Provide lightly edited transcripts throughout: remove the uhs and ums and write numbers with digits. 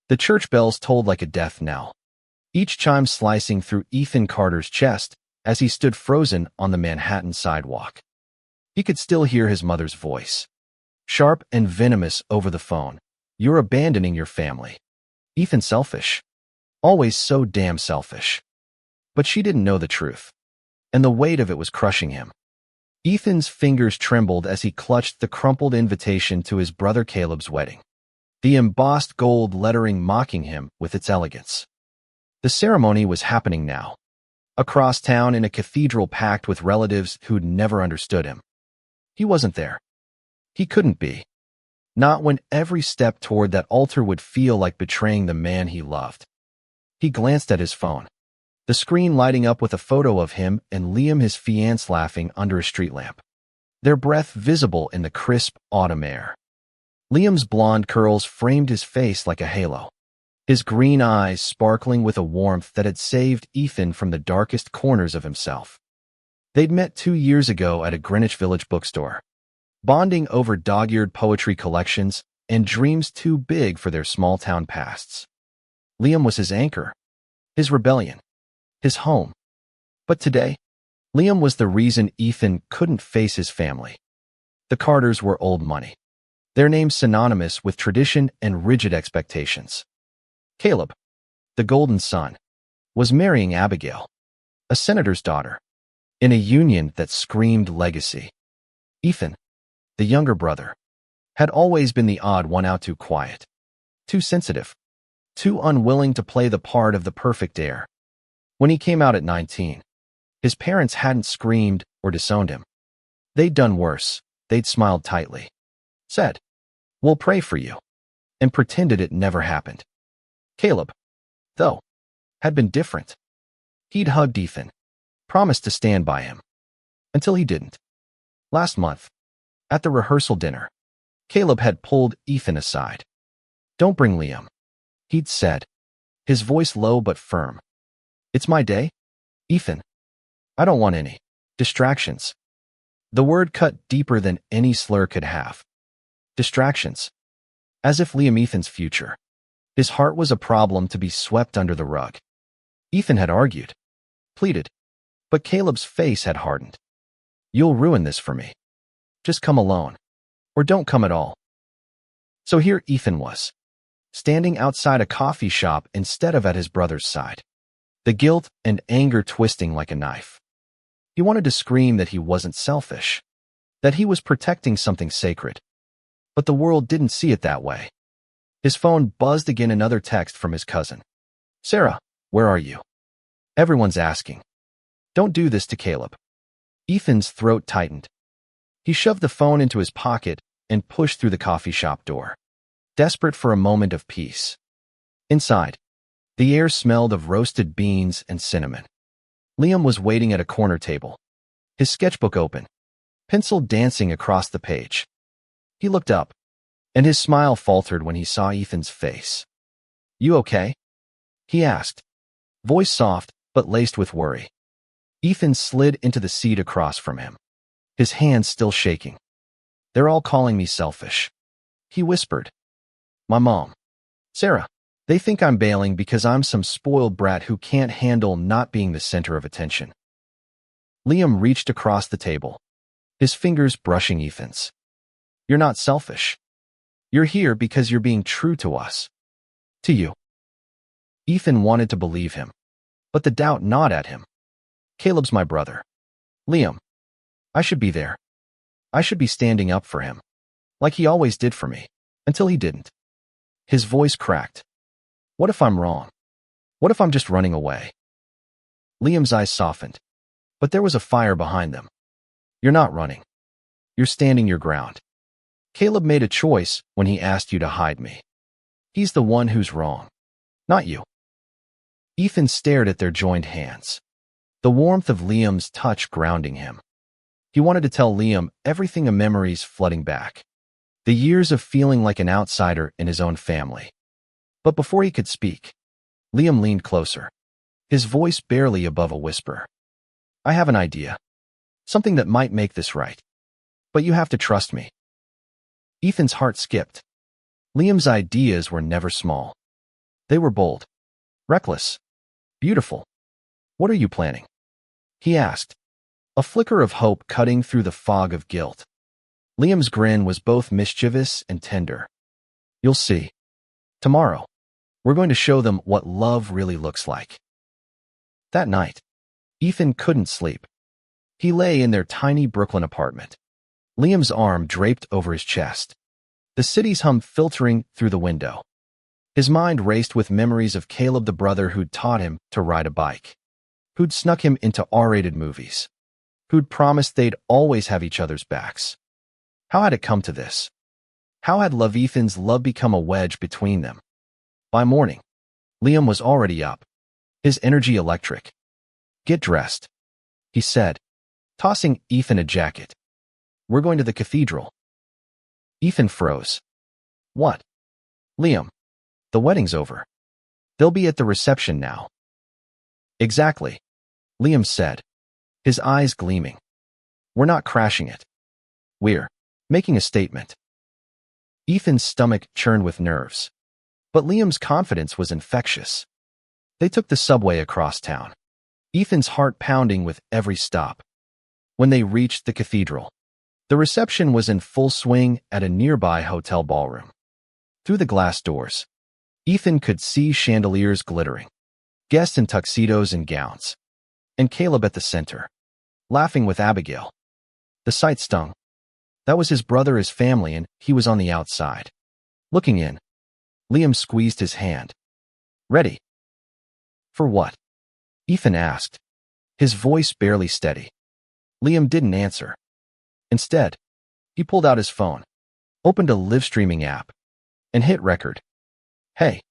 The church bells tolled like a death knell, each chime slicing through Ethan Carter's chest as he stood frozen on the Manhattan sidewalk. He could still hear his mother's voice, sharp and venomous over the phone. "You're abandoning your family. Ethan, selfish. Always so damn selfish." But she didn't know the truth, and the weight of it was crushing him. Ethan's fingers trembled as he clutched the crumpled invitation to his brother Caleb's wedding, the embossed gold lettering mocking him with its elegance. The ceremony was happening now, across town in a cathedral packed with relatives who'd never understood him. He wasn't there. He couldn't be. Not when every step toward that altar would feel like betraying the man he loved. He glanced at his phone, the screen lighting up with a photo of him and Liam, his fiancé, laughing under a street lamp, their breath visible in the crisp autumn air. Liam's blonde curls framed his face like a halo, his green eyes sparkling with a warmth that had saved Ethan from the darkest corners of himself. They'd met 2 years ago at a Greenwich Village bookstore, bonding over dog-eared poetry collections and dreams too big for their small-town pasts. Liam was his anchor, his rebellion, his home. But today, Liam was the reason Ethan couldn't face his family. The Carters were old money, their names synonymous with tradition and rigid expectations. Caleb, the golden son, was marrying Abigail, a senator's daughter, in a union that screamed legacy. Ethan, the younger brother, had always been the odd one out, too quiet, too sensitive, too unwilling to play the part of the perfect heir. When he came out at 19, his parents hadn't screamed or disowned him. They'd done worse. They'd smiled tightly, said, "We'll pray for you," and pretended it never happened. Caleb, though, had been different. He'd hugged Ethan, promised to stand by him, until he didn't. Last month, at the rehearsal dinner, Caleb had pulled Ethan aside. "Don't bring Liam," he'd said, his voice low but firm. "It's my day, Ethan. I don't want any distractions." The word cut deeper than any slur could have. Distractions. As if Liam, Ethan's future, his heart, was a problem to be swept under the rug. Ethan had argued, pleaded, but Caleb's face had hardened. "You'll ruin this for me. Just come alone, or don't come at all." So here Ethan was, standing outside a coffee shop instead of at his brother's side, the guilt and anger twisting like a knife. He wanted to scream that he wasn't selfish, that he was protecting something sacred. But the world didn't see it that way. His phone buzzed again, another text from his cousin. "Sarah, where are you? Everyone's asking." "Don't do this to Caleb." Ethan's throat tightened. He shoved the phone into his pocket and pushed through the coffee shop door, desperate for a moment of peace. Inside, the air smelled of roasted beans and cinnamon. Liam was waiting at a corner table, his sketchbook open, pencil dancing across the page. He looked up, and his smile faltered when he saw Ethan's face. "You okay?" he asked, voice soft but laced with worry. Ethan slid into the seat across from him, his hands still shaking. "They're all calling me selfish," he whispered. "My mom, Sarah. They think I'm bailing because I'm some spoiled brat who can't handle not being the center of attention." Liam reached across the table, his fingers brushing Ethan's. "You're not selfish. You're here because you're being true to us. To you." Ethan wanted to believe him, but the doubt gnawed at him. "Caleb's my brother. Liam. I should be there. I should be standing up for him, like he always did for me, until he didn't." His voice cracked. "What if I'm wrong? What if I'm just running away?" Liam's eyes softened, but there was a fire behind them. "You're not running. You're standing your ground. Caleb made a choice when he asked you to hide me. He's the one who's wrong, not you." Ethan stared at their joined hands, the warmth of Liam's touch grounding him. He wanted to tell Liam everything, a memories flooding back, the years of feeling like an outsider in his own family. But before he could speak, Liam leaned closer, his voice barely above a whisper. "I have an idea, something that might make this right. But you have to trust me." Ethan's heart skipped. Liam's ideas were never small. They were bold, reckless, beautiful. What are you planning? He asked, a flicker of hope cutting through the fog of guilt. Liam's grin was both mischievous and tender. You'll see. Tomorrow, we're going to show them what love really looks like. That night, Ethan couldn't sleep. He lay in their tiny Brooklyn apartment, Liam's arm draped over his chest, the city's hum filtering through the window. His mind raced with memories of Caleb, the brother who'd taught him to ride a bike, who'd snuck him into R-rated movies, who'd promised they'd always have each other's backs. How had it come to this? How had Ethan's love become a wedge between them? By morning, Liam was already up, his energy electric. Get dressed, he said, tossing Ethan a jacket. We're going to the cathedral. Ethan froze. What? Liam, the wedding's over. They'll be at the reception now. Exactly, Liam said, his eyes gleaming. We're not crashing it. We're making a statement. Ethan's stomach churned with nerves, but Liam's confidence was infectious. They took the subway across town, Ethan's heart pounding with every stop. When they reached the cathedral, the reception was in full swing at a nearby hotel ballroom. Through the glass doors, Ethan could see chandeliers glittering, guests in tuxedos and gowns, and Caleb at the center, laughing with Abigail. The sight stung. That was his brother, his family, and he was on the outside. Looking in, Liam squeezed his hand. Ready? For what? Ethan asked, his voice barely steady. Liam didn't answer. Instead, he pulled out his phone, opened a live streaming app, and hit record. Hey,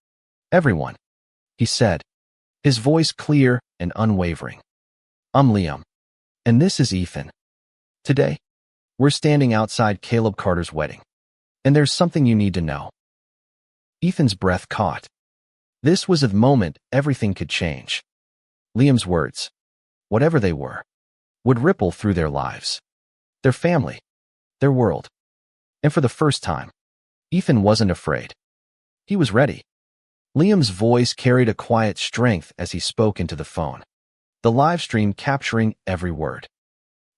everyone, he said, his voice clear and unwavering. I'm Liam, and this is Ethan. Today, we're standing outside Caleb Carter's wedding, and there's something you need to know. Ethan's breath caught. This was a moment everything could change. Liam's words, whatever they were, would ripple through their lives, their family, their world. And for the first time, Ethan wasn't afraid. He was ready. Liam's voice carried a quiet strength as he spoke into the phone, the live stream capturing every word.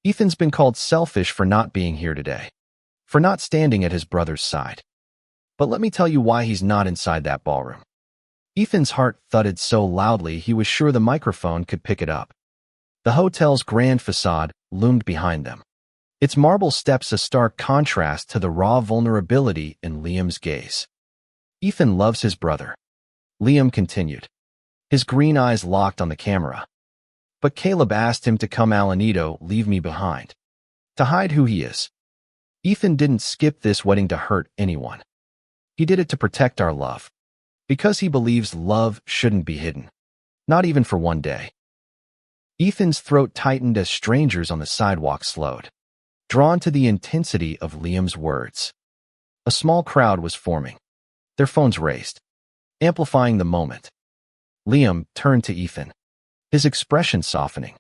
Ethan's been called selfish for not being here today, for not standing at his brother's side. But let me tell you why he's not inside that ballroom. Ethan's heart thudded so loudly he was sure the microphone could pick it up. The hotel's grand facade loomed behind them, its marble steps a stark contrast to the raw vulnerability in Liam's gaze. Ethan loves his brother, Liam continued, his green eyes locked on the camera. But Caleb asked him to come Alanito, leave me behind, to hide who he is. Ethan didn't skip this wedding to hurt anyone. He did it to protect our love, because he believes love shouldn't be hidden, not even for one day. Ethan's throat tightened as strangers on the sidewalk slowed, drawn to the intensity of Liam's words. A small crowd was forming, their phones raised, amplifying the moment. Liam turned to Ethan, his expression softening.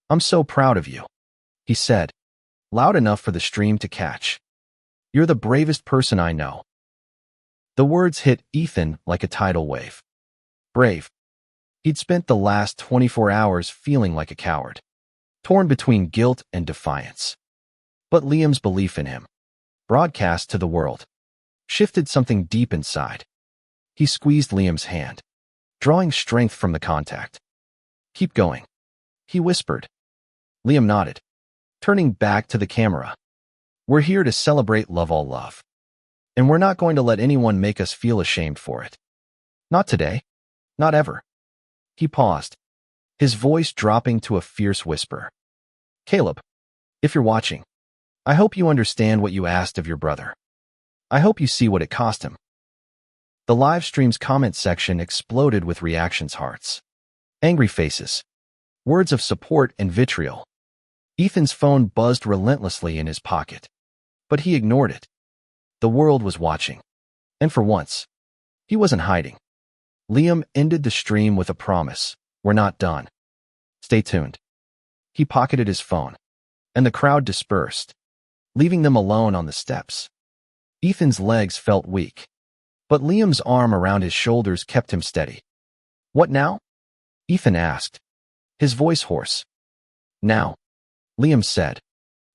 I'm so proud of you, he said, loud enough for the stream to catch. You're the bravest person I know. The words hit Ethan like a tidal wave. Brave. He'd spent the last 24 hours feeling like a coward, torn between guilt and defiance. But Liam's belief in him, broadcast to the world, shifted something deep inside. He squeezed Liam's hand, drawing strength from the contact. Keep going, he whispered. Liam nodded, turning back to the camera. We're here to celebrate love, all love. And we're not going to let anyone make us feel ashamed for it. Not today. Not ever. He paused, his voice dropping to a fierce whisper. Caleb, if you're watching, I hope you understand what you asked of your brother. I hope you see what it cost him. The live stream's comment section exploded with reactions, hearts, angry faces, words of support and vitriol. Ethan's phone buzzed relentlessly in his pocket, but he ignored it. The world was watching, and for once, he wasn't hiding. Liam ended the stream with a promise. We're not done. Stay tuned. He pocketed his phone, and the crowd dispersed, leaving them alone on the steps. Ethan's legs felt weak. But Liam's arm around his shoulders kept him steady. "What now?" Ethan asked, his voice hoarse. "Now," Liam said,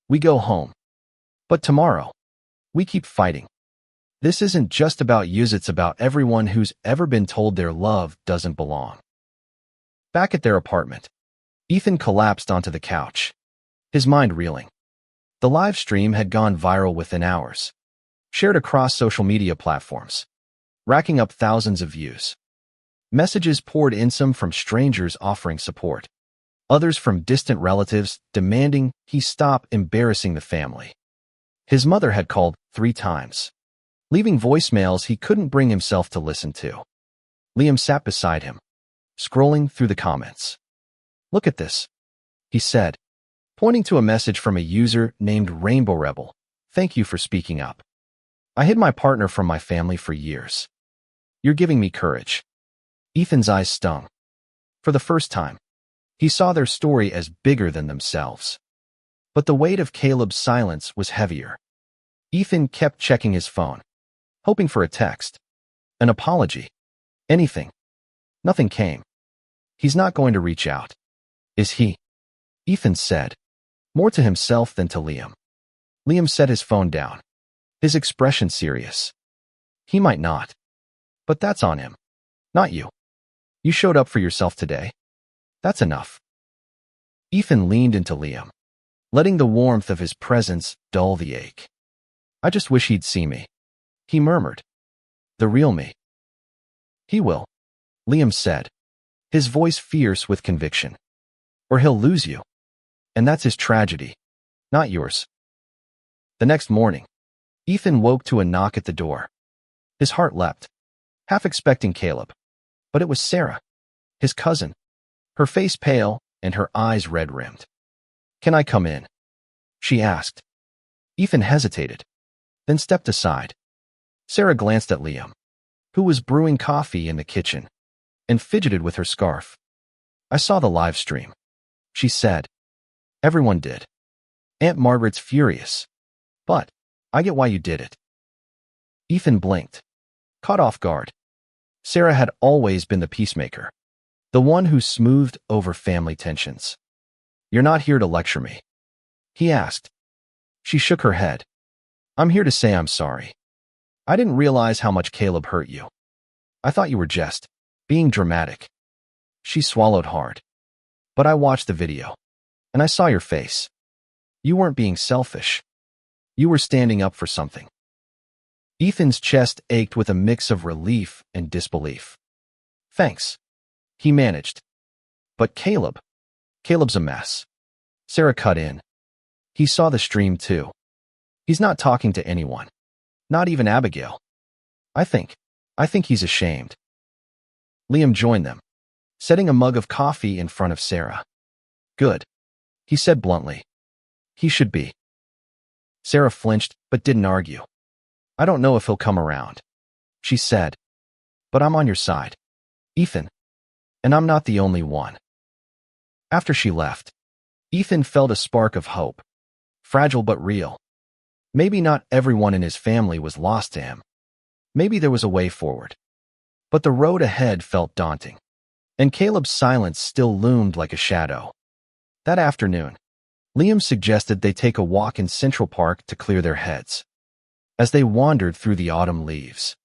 "we go home. But tomorrow, we keep fighting. This isn't just about yous, it's about everyone who's ever been told their love doesn't belong." Back at their apartment, Ethan collapsed onto the couch, his mind reeling. The live stream had gone viral within hours, shared across social media platforms, racking up thousands of views. Messages poured in, some from strangers offering support, others from distant relatives demanding he stop embarrassing the family. His mother had called 3 times, leaving voicemails he couldn't bring himself to listen to. Liam sat beside him, scrolling through the comments. "Look at this," he said, pointing to a message from a user named Rainbow Rebel. "Thank you for speaking up. I hid my partner from my family for years. You're giving me courage." Ethan's eyes stung. For the first time, he saw their story as bigger than themselves. But the weight of Caleb's silence was heavier. Ethan kept checking his phone, hoping for a text, an apology, anything. Nothing came. "He's not going to reach out, is he?" Ethan said, more to himself than to Liam. Liam set his phone down, his expression serious. "He might not. But that's on him, not you. You showed up for yourself today. That's enough." Ethan leaned into Liam, letting the warmth of his presence dull the ache. "I just wish he'd see me," he murmured. "The real me." "He will," Liam said, his voice fierce with conviction. "Or he'll lose you. And that's his tragedy, not yours." The next morning, Ethan woke to a knock at the door. His heart leapt, half expecting Caleb. But it was Sarah, his cousin, her face pale and her eyes red-rimmed. "Can I come in?" she asked. Ethan hesitated, then stepped aside. Sarah glanced at Liam, who was brewing coffee in the kitchen, and fidgeted with her scarf. "I saw the live stream," she said. "Everyone did. Aunt Margaret's furious. But I get why you did it." Ethan blinked, caught off guard. Sarah had always been the peacemaker, the one who smoothed over family tensions. "You're not here to lecture me?" he asked. She shook her head. "I'm here to say I'm sorry. I didn't realize how much Caleb hurt you. I thought you were just being dramatic." She swallowed hard. "But I watched the video, and I saw your face. You weren't being selfish. You were standing up for something." Ethan's chest ached with a mix of relief and disbelief. "Thanks," he managed. "But Caleb's a mess." Sarah cut in. "He saw the stream too. He's not talking to anyone, not even Abigail. I think he's ashamed." Liam joined them, setting a mug of coffee in front of Sarah. "Good," he said bluntly. "He should be." Sarah flinched but didn't argue. "I don't know if he'll come around," she said. "But I'm on your side, Ethan. And I'm not the only one." After she left, Ethan felt a spark of hope, fragile but real. Maybe not everyone in his family was lost to him. Maybe there was a way forward. But the road ahead felt daunting, and Caleb's silence still loomed like a shadow. That afternoon, Liam suggested they take a walk in Central Park to clear their heads. As they wandered through the autumn leaves,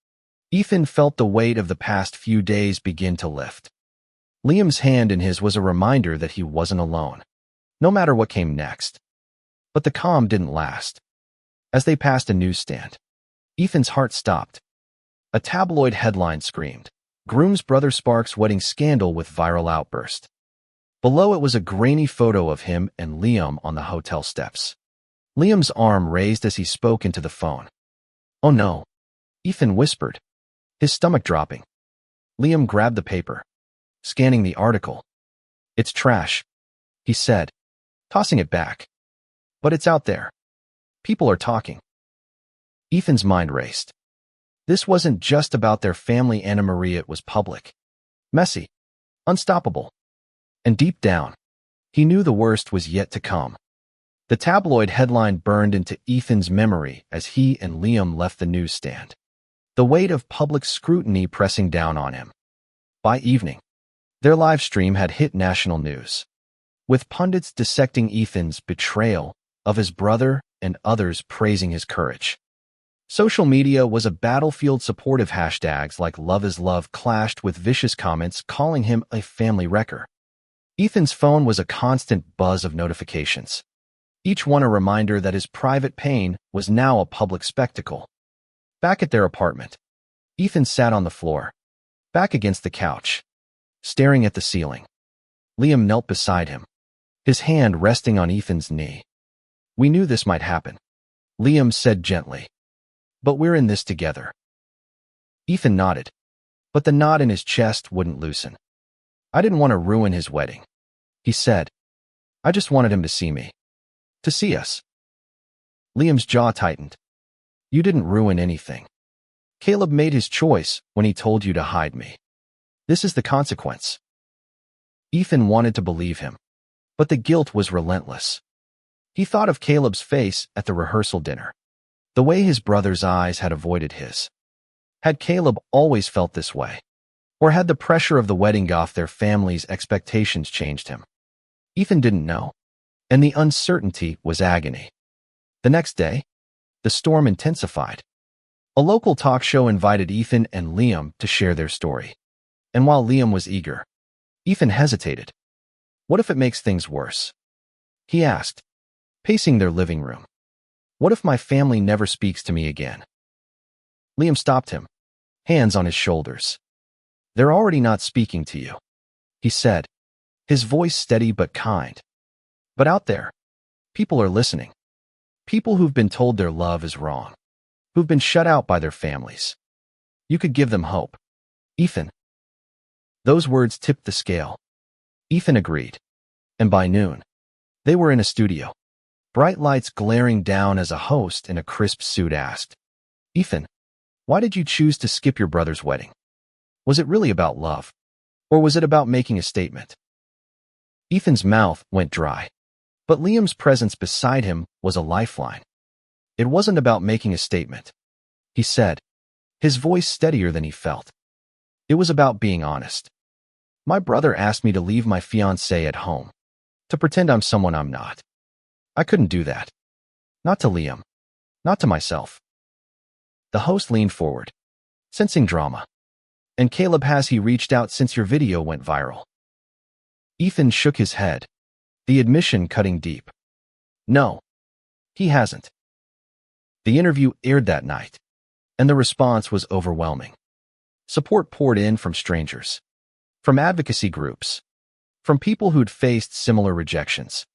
Ethan felt the weight of the past few days begin to lift. Liam's hand in his was a reminder that he wasn't alone, no matter what came next. But the calm didn't last. As they passed a newsstand, Ethan's heart stopped. A tabloid headline screamed, "Groom's brother sparks wedding scandal with viral outburst." Below it was a grainy photo of him and Liam on the hotel steps. Liam's arm raised as he spoke into the phone. "Oh no," Ethan whispered, his stomach dropping. Liam grabbed the paper, scanning the article. "It's trash," he said, tossing it back. "But it's out there. People are talking." Ethan's mind raced. This wasn't just about their family Anna Maria, it was public, messy, unstoppable. And deep down, he knew the worst was yet to come. The tabloid headline burned into Ethan's memory as he and Liam left the newsstand. the weight of public scrutiny pressing down on him. By evening, their live stream had hit national news, with pundits dissecting Ethan's betrayal of his brother and others praising his courage. Social media was a battlefield. Supportive hashtags like Love is Love clashed with vicious comments calling him a family wrecker. Ethan's phone was a constant buzz of notifications, each one a reminder that his private pain was now a public spectacle. Back at their apartment, Ethan sat on the floor, back against the couch, staring at the ceiling. Liam knelt beside him, his hand resting on Ethan's knee. "We knew this might happen," Liam said gently. "But we're in this together." Ethan nodded, but the knot in his chest wouldn't loosen. "I didn't want to ruin his wedding," he said. "I just wanted him to see me. To see us." Liam's jaw tightened. "You didn't ruin anything. Caleb made his choice when he told you to hide me. This is the consequence." Ethan wanted to believe him, but the guilt was relentless. He thought of Caleb's face at the rehearsal dinner, the way his brother's eyes had avoided his. Had Caleb always felt this way? Or had the pressure of the wedding off their family's expectations changed him? Ethan didn't know, and the uncertainty was agony. The next day, the storm intensified. A local talk show invited Ethan and Liam to share their story. And while Liam was eager, Ethan hesitated. "What if it makes things worse?" he asked, pacing their living room. "What if my family never speaks to me again?" Liam stopped him, hands on his shoulders. "They're already not speaking to you," he said, his voice steady but kind. "But out there, people are listening. People who've been told their love is wrong, who've been shut out by their families. You could give them hope, Ethan." Those words tipped the scale. Ethan agreed, and by noon, they were in a studio, bright lights glaring down as a host in a crisp suit asked, "Ethan, why did you choose to skip your brother's wedding? Was it really about love, or was it about making a statement?" Ethan's mouth went dry, but Liam's presence beside him was a lifeline. "It wasn't about making a statement," he said, his voice steadier than he felt. "It was about being honest. My brother asked me to leave my fiancé at home, to pretend I'm someone I'm not. I couldn't do that. Not to Liam. Not to myself." The host leaned forward, sensing drama. "And Caleb, has he reached out since your video went viral?" Ethan shook his head, the admission cutting deep. "No, he hasn't." The interview aired that night, and the response was overwhelming. Support poured in from strangers, from advocacy groups, from people who'd faced similar rejections.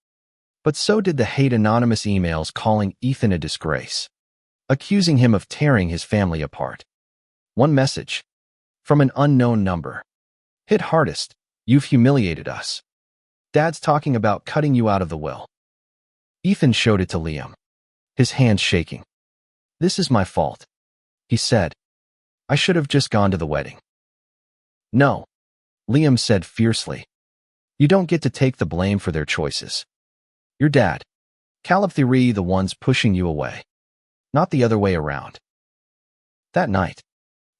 But so did the hate. Anonymous emails calling Ethan a disgrace, accusing him of tearing his family apart. One message, from an unknown number, hit hardest: "You've humiliated us. Dad's talking about cutting you out of the will." Ethan showed it to Liam, his hands shaking. "This is my fault," he said. "I should have just gone to the wedding." "No," Liam said fiercely. "You don't get to take the blame for their choices. Your dad, Caleb, the ones pushing you away, not the other way around." That night,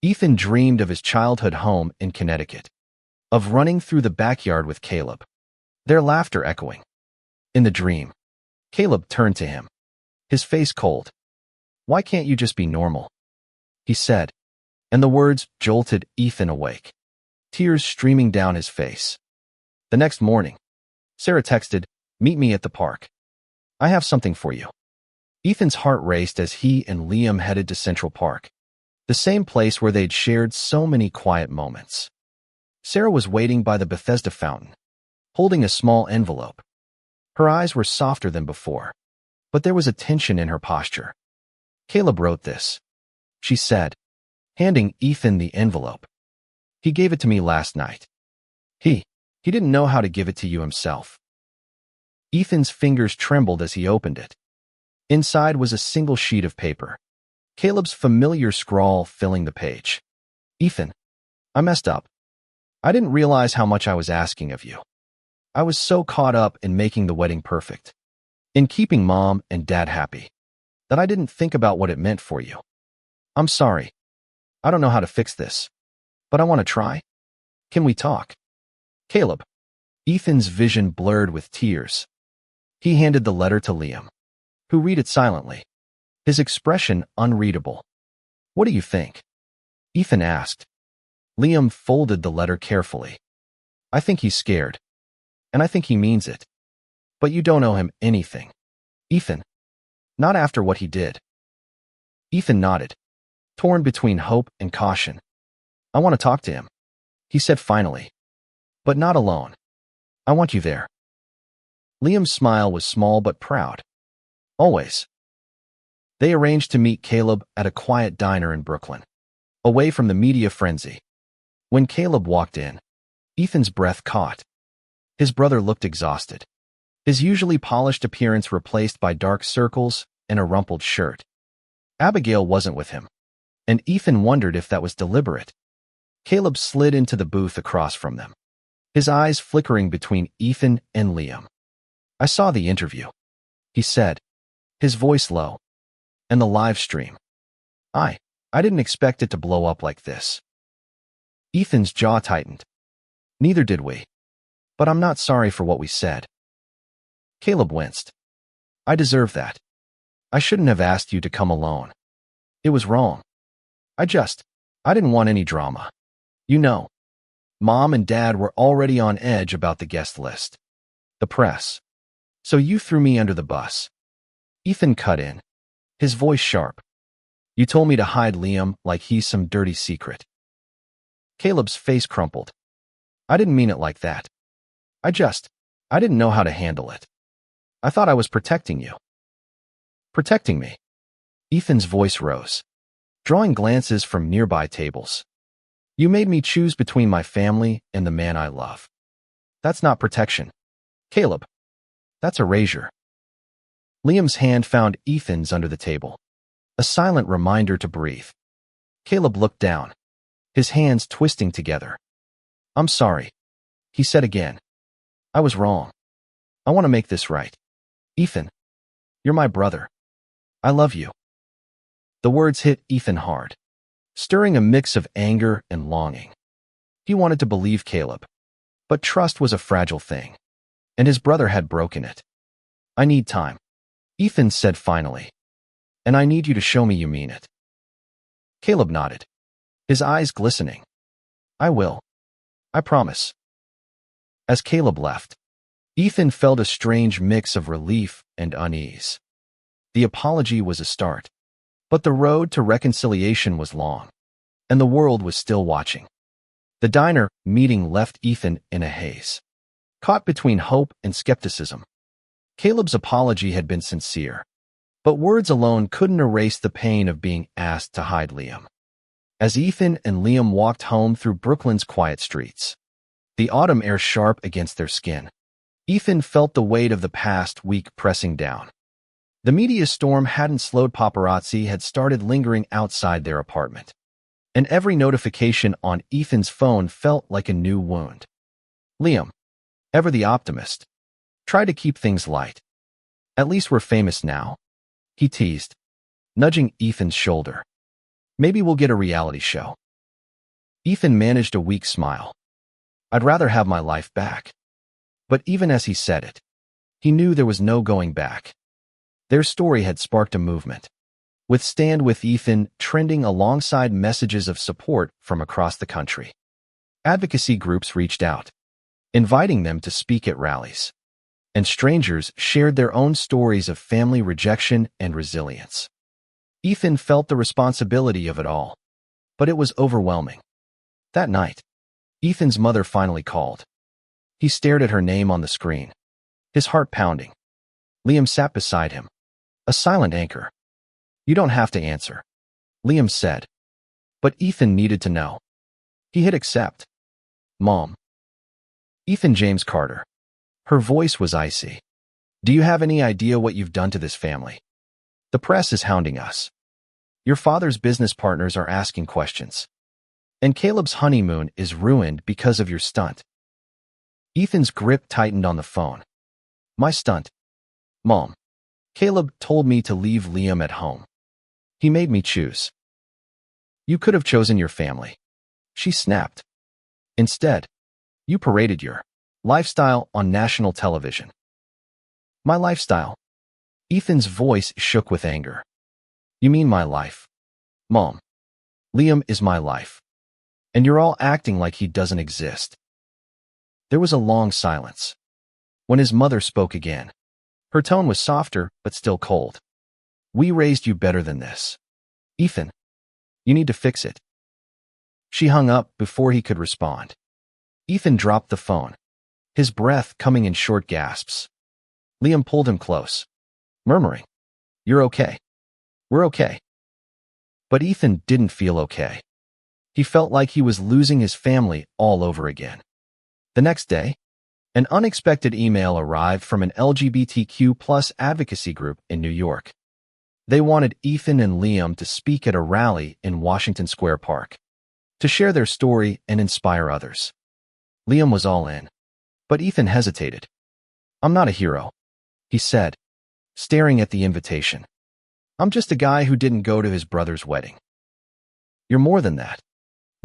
Ethan dreamed of his childhood home in Connecticut, of running through the backyard with Caleb, their laughter echoing. In the dream, Caleb turned to him, his face cold. "Why can't you just be normal?" he said, and the words jolted Ethan awake, tears streaming down his face. The next morning, Sarah texted, "Meet me at the park. I have something for you." Ethan's heart raced as he and Liam headed to Central Park, the same place where they'd shared so many quiet moments. Sarah was waiting by the Bethesda fountain, holding a small envelope. Her eyes were softer than before, but there was a tension in her posture. "Caleb wrote this," she said, handing Ethan the envelope. "He gave it to me last night. He didn't know how to give it to you himself." Ethan's fingers trembled as he opened it. Inside was a single sheet of paper, Caleb's familiar scrawl filling the page. "Ethan, I messed up. I didn't realize how much I was asking of you. I was so caught up in making the wedding perfect, in keeping Mom and Dad happy, that I didn't think about what it meant for you. I'm sorry. I don't know how to fix this, but I want to try. Can we talk? Caleb. Ethan's vision blurred with tears. He handed the letter to Liam, who read it silently, his expression unreadable. What do you think? Ethan asked. Liam folded the letter carefully. I think he's scared, and I think he means it. But you don't owe him anything. Ethan. Not after what he did. Ethan nodded, torn between hope and caution. I want to talk to him, he said finally. But not alone. I want you there. Liam's smile was small but proud. Always. They arranged to meet Caleb at a quiet diner in Brooklyn, away from the media frenzy. When Caleb walked in, Ethan's breath caught. His brother looked exhausted, his usually polished appearance replaced by dark circles and a rumpled shirt. Abigail wasn't with him, and Ethan wondered if that was deliberate. Caleb slid into the booth across from them, his eyes flickering between Ethan and Liam. I saw the interview, he said, his voice low. And the live stream. I didn't expect it to blow up like this. Ethan's jaw tightened. Neither did we. But I'm not sorry for what we said. Caleb winced. I deserve that. I shouldn't have asked you to come alone. It was wrong. I didn't want any drama. You know, Mom and Dad were already on edge about the guest list. The press. So you threw me under the bus. Ethan cut in, his voice sharp. You told me to hide Liam like he's some dirty secret. Caleb's face crumpled. I didn't mean it like that. I didn't know how to handle it. I thought I was protecting you. Protecting me? Ethan's voice rose, drawing glances from nearby tables. You made me choose between my family and the man I love. That's not protection. Caleb, that's erasure. Liam's hand found Ethan's under the table, a silent reminder to breathe. Caleb looked down, his hands twisting together. I'm sorry, he said again. I was wrong. I want to make this right. Ethan, you're my brother. I love you. The words hit Ethan hard, stirring a mix of anger and longing. He wanted to believe Caleb, but trust was a fragile thing, and his brother had broken it. I need time, Ethan said finally, and I need you to show me you mean it. Caleb nodded, his eyes glistening. I will. I promise. As Caleb left, Ethan felt a strange mix of relief and unease. The apology was a start, but the road to reconciliation was long, and the world was still watching. The diner meeting left Ethan in a haze, caught between hope and skepticism. Caleb's apology had been sincere, but words alone couldn't erase the pain of being asked to hide Liam. As Ethan and Liam walked home through Brooklyn's quiet streets, the autumn air sharp against their skin, Ethan felt the weight of the past week pressing down. The media storm hadn't slowed. Paparazzi had started lingering outside their apartment, and every notification on Ethan's phone felt like a new wound. Liam, ever the optimist, tried to keep things light. At least we're famous now, he teased, nudging Ethan's shoulder. Maybe we'll get a reality show. Ethan managed a weak smile. I'd rather have my life back. But even as he said it, he knew there was no going back. Their story had sparked a movement, with Stand With Ethan trending alongside messages of support from across the country. Advocacy groups reached out, inviting them to speak at rallies, and strangers shared their own stories of family rejection and resilience. Ethan felt the responsibility of it all, but it was overwhelming. That night, Ethan's mother finally called. He stared at her name on the screen, his heart pounding. Liam sat beside him, a silent anchor. You don't have to answer, Liam said. But Ethan needed to know. He hit accept. Mom. Ethan James Carter. Her voice was icy. Do you have any idea what you've done to this family? The press is hounding us. Your father's business partners are asking questions. And Caleb's honeymoon is ruined because of your stunt. Ethan's grip tightened on the phone. My stunt? Mom. Caleb told me to leave Liam at home. He made me choose. You could have chosen your family. She snapped. Instead, you paraded your lifestyle on national television. My lifestyle? Ethan's voice shook with anger. You mean my life? Mom, Liam is my life. And you're all acting like he doesn't exist. There was a long silence. When his mother spoke again, her tone was softer but still cold. We raised you better than this. Ethan, you need to fix it. She hung up before he could respond. Ethan dropped the phone, his breath coming in short gasps. Liam pulled him close, murmuring, You're okay. We're okay. But Ethan didn't feel okay. He felt like he was losing his family all over again. The next day, an unexpected email arrived from an LGBTQ+ advocacy group in New York. They wanted Ethan and Liam to speak at a rally in Washington Square Park, to share their story and inspire others. Liam was all in, but Ethan hesitated. I'm not a hero, he said, staring at the invitation. I'm just a guy who didn't go to his brother's wedding. You're more than that,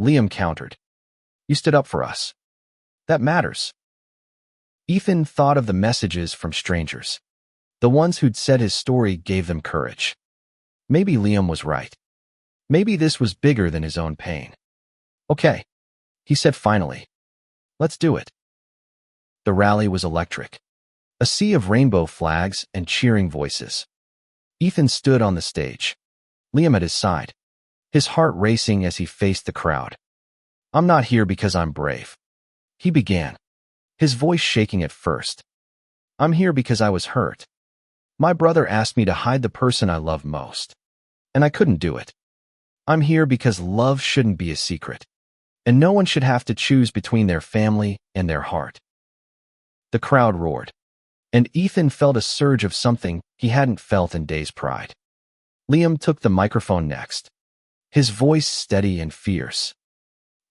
Liam countered. You stood up for us. That matters. Ethan thought of the messages from strangers. The ones who'd said his story gave them courage. Maybe Liam was right. Maybe this was bigger than his own pain. Okay, he said finally. Let's do it. The rally was electric. A sea of rainbow flags and cheering voices. Ethan stood on the stage, Liam at his side, his heart racing as he faced the crowd. I'm not here because I'm brave, he began, his voice shaking at first. I'm here because I was hurt. My brother asked me to hide the person I love most, and I couldn't do it. I'm here because love shouldn't be a secret, and no one should have to choose between their family and their heart. The crowd roared, and Ethan felt a surge of something he hadn't felt in days prior. Liam took the microphone next, his voice steady and fierce.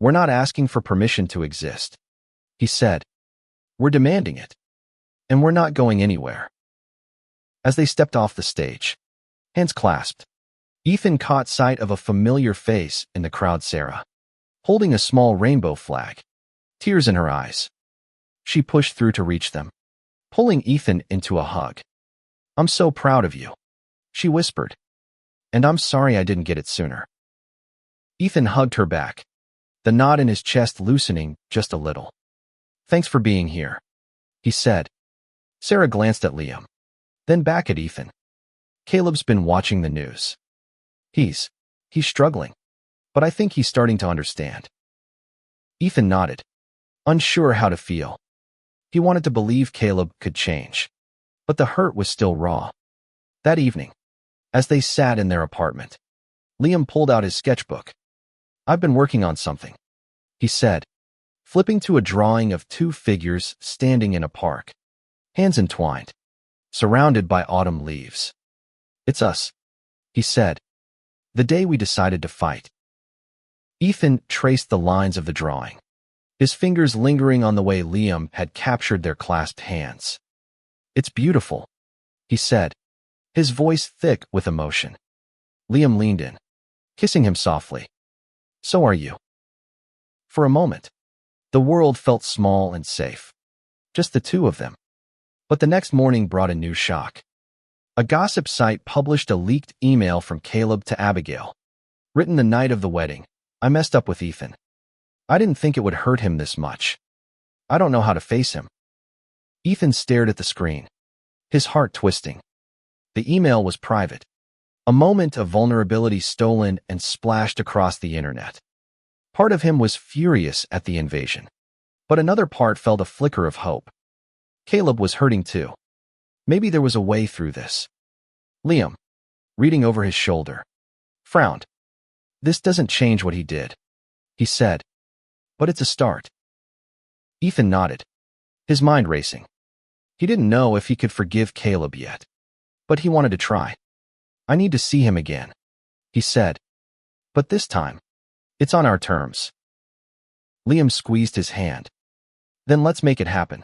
We're not asking for permission to exist, he said. We're demanding it. And we're not going anywhere. As they stepped off the stage, hands clasped, Ethan caught sight of a familiar face in the crowd, Sarah, holding a small rainbow flag, tears in her eyes. She pushed through to reach them, pulling Ethan into a hug. I'm so proud of you, she whispered. And I'm sorry I didn't get it sooner. Ethan hugged her back, the knot in his chest loosening just a little. Thanks for being here, he said. Sarah glanced at Liam, then back at Ethan. Caleb's been watching the news. He's struggling, but I think he's starting to understand. Ethan nodded, unsure how to feel. He wanted to believe Caleb could change, but the hurt was still raw. That evening, as they sat in their apartment, Liam pulled out his sketchbook. I've been working on something, he said, flipping to a drawing of two figures standing in a park, hands entwined, surrounded by autumn leaves. It's us, he said, the day we decided to fight. Ethan traced the lines of the drawing, his fingers lingering on the way Liam had captured their clasped hands. It's beautiful, he said, his voice thick with emotion. Liam leaned in, kissing him softly. So are you. For a moment, the world felt small and safe, just the two of them. But the next morning brought a new shock. A gossip site published a leaked email from Caleb to Abigail, written the night of the wedding. I messed up with Ethan. I didn't think it would hurt him this much. I don't know how to face him. Ethan stared at the screen, his heart twisting. The email was private, a moment of vulnerability stolen and splashed across the internet. Part of him was furious at the invasion, but another part felt a flicker of hope. Caleb was hurting too. Maybe there was a way through this. Liam, reading over his shoulder, frowned. This doesn't change what he did, he said, but it's a start. Ethan nodded, his mind racing. He didn't know if he could forgive Caleb yet, but he wanted to try. I need to see him again, he said. But this time, it's on our terms. Liam squeezed his hand. Then let's make it happen.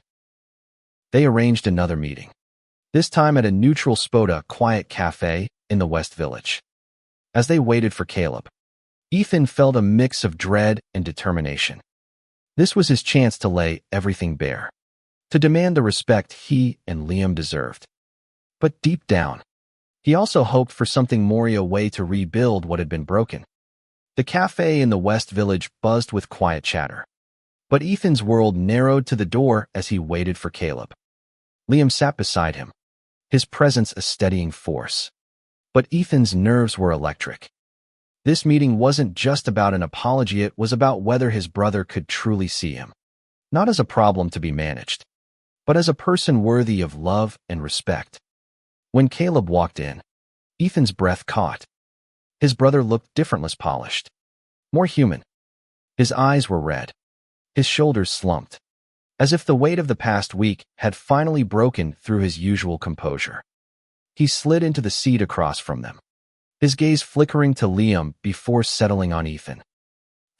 They arranged another meeting, this time at a neutral quiet cafe in the West Village. As they waited for Caleb, Ethan felt a mix of dread and determination. This was his chance to lay everything bare, to demand the respect he and Liam deserved. But deep down, he also hoped for something more, a way to rebuild what had been broken. The cafe in the West Village buzzed with quiet chatter, but Ethan's world narrowed to the door as he waited for Caleb. Liam sat beside him, his presence a steadying force. But Ethan's nerves were electric. This meeting wasn't just about an apology, it was about whether his brother could truly see him, not as a problem to be managed, but as a person worthy of love and respect. When Caleb walked in, Ethan's breath caught. His brother looked different, less polished, more human. His eyes were red, his shoulders slumped, as if the weight of the past week had finally broken through his usual composure. He slid into the seat across from them, his gaze flickering to Liam before settling on Ethan.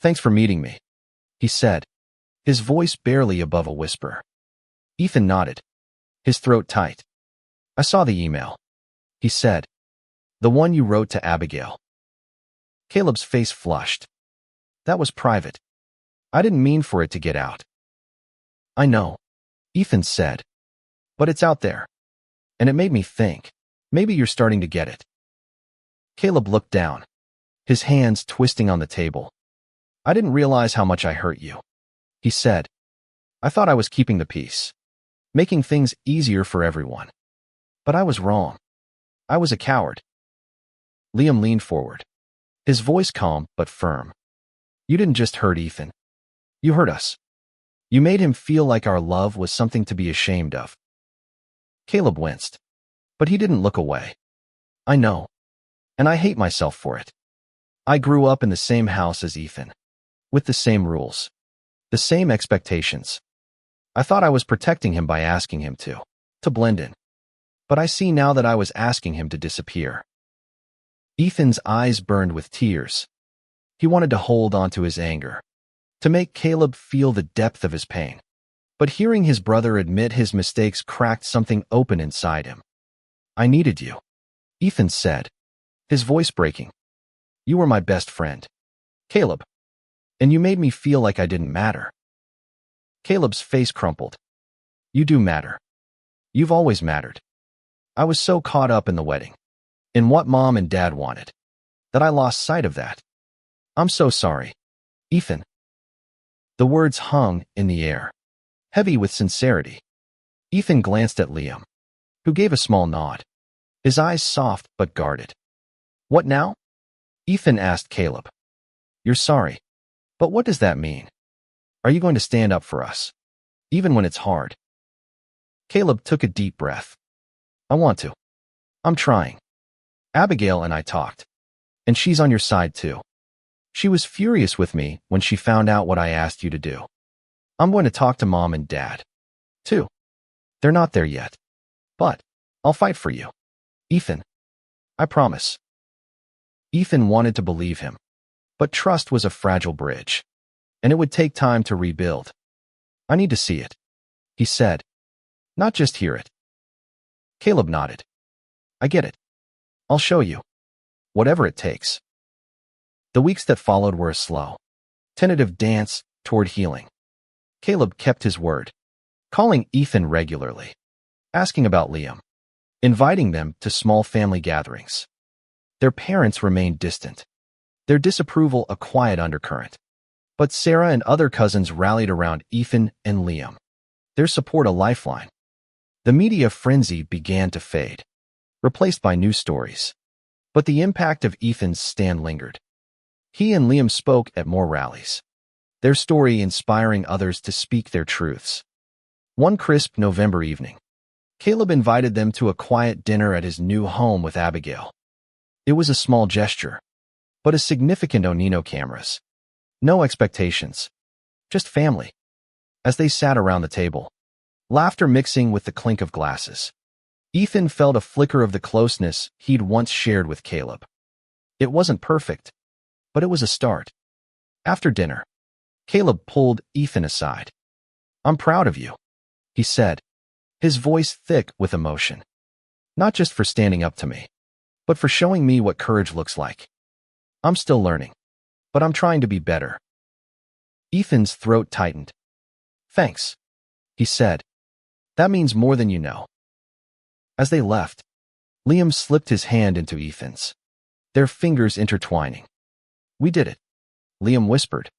"Thanks for meeting me," he said, his voice barely above a whisper. Ethan nodded, his throat tight. "I saw the email," he said. "The one you wrote to Abigail." Caleb's face flushed. "That was private. I didn't mean for it to get out." "I know," Ethan said, "but it's out there. And it made me think, maybe you're starting to get it." Caleb looked down, his hands twisting on the table. "I didn't realize how much I hurt you," he said. "I thought I was keeping the peace, making things easier for everyone. But I was wrong. I was a coward." Liam leaned forward, his voice calm but firm. "You didn't just hurt Ethan. You hurt us. You made him feel like our love was something to be ashamed of." Caleb winced, but he didn't look away. "I know, and I hate myself for it. I grew up in the same house as Ethan, with the same rules, the same expectations. I thought I was protecting him by asking him to blend in. But I see now that I was asking him to disappear." Ethan's eyes burned with tears. He wanted to hold on to his anger, to make Caleb feel the depth of his pain. But hearing his brother admit his mistakes cracked something open inside him. "I needed you," Ethan said, his voice breaking. "You were my best friend, Caleb, and you made me feel like I didn't matter." Caleb's face crumpled. "You do matter. You've always mattered. I was so caught up in the wedding, in what Mom and Dad wanted, that I lost sight of that. I'm so sorry, Ethan." The words hung in the air, heavy with sincerity. Ethan glanced at Liam, who gave a small nod, his eyes soft but guarded. "What now?" Ethan asked Caleb. "You're sorry, but what does that mean? Are you going to stand up for us, even when it's hard?" Caleb took a deep breath. "I want to. I'm trying. Abigail and I talked, and she's on your side too. She was furious with me when she found out what I asked you to do. I'm going to talk to Mom and Dad, too. They're not there yet, but I'll fight for you, Ethan. I promise." Ethan wanted to believe him, but trust was a fragile bridge, and it would take time to rebuild. "I need to see it," he said, "not just hear it." Caleb nodded. "I get it. I'll show you. Whatever it takes." The weeks that followed were a slow, tentative dance toward healing. Caleb kept his word, calling Ethan regularly, asking about Liam, inviting them to small family gatherings. Their parents remained distant, their disapproval a quiet undercurrent. But Sarah and other cousins rallied around Ethan and Liam, their support a lifeline. The media frenzy began to fade, replaced by news stories. But the impact of Ethan's stand lingered. He and Liam spoke at more rallies, their story inspiring others to speak their truths. One crisp November evening, Caleb invited them to a quiet dinner at his new home with Abigail. It was a small gesture, but a significant. No cameras, no expectations, just family. As they sat around the table, laughter mixing with the clink of glasses, Ethan felt a flicker of the closeness he'd once shared with Caleb. It wasn't perfect, but it was a start. After dinner, Caleb pulled Ethan aside. "I'm proud of you," he said, his voice thick with emotion. "Not just for standing up to me, but for showing me what courage looks like. I'm still learning, but I'm trying to be better. Ethan's throat tightened. Thanks, he said. That means more than you know. As they left, Liam slipped his hand into Ethan's, their fingers intertwining. We did it, Liam whispered.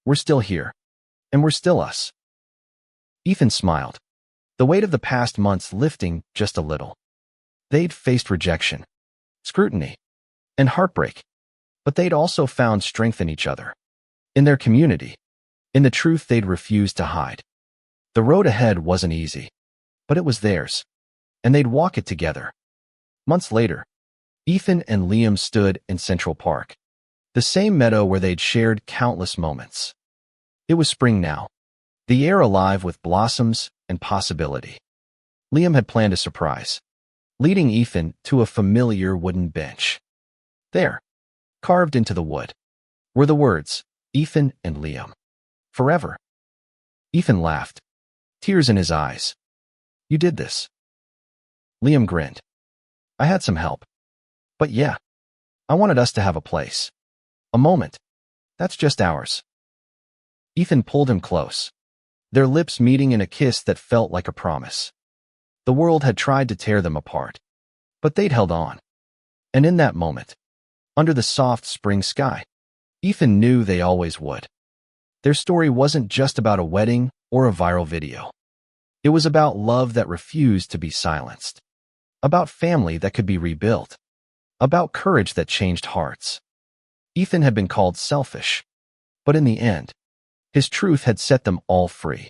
We're still here, and we're still us. Ethan smiled, the weight of the past months lifting just a little. They'd faced rejection, scrutiny, and heartbreak, but they'd also found strength in each other, in their community, in the truth they'd refused to hide. The road ahead wasn't easy, but it was theirs, and they'd walk it together. Months later, Ethan and Liam stood in Central Park, the same meadow where they'd shared countless moments. It was spring now, the air alive with blossoms and possibility. Liam had planned a surprise, leading Ethan to a familiar wooden bench. There, carved into the wood, were the words, Ethan and Liam. Forever. Ethan laughed, tears in his eyes. You did this. Liam grinned. I had some help. But yeah, I wanted us to have a place. A moment. That's just ours. Ethan pulled him close, their lips meeting in a kiss that felt like a promise. The world had tried to tear them apart, but they'd held on. And in that moment, under the soft spring sky, Ethan knew they always would. Their story wasn't just about a wedding or a viral video. It was about love that refused to be silenced, about family that could be rebuilt, about courage that changed hearts. Ethan had been called selfish, but in the end, his truth had set them all free.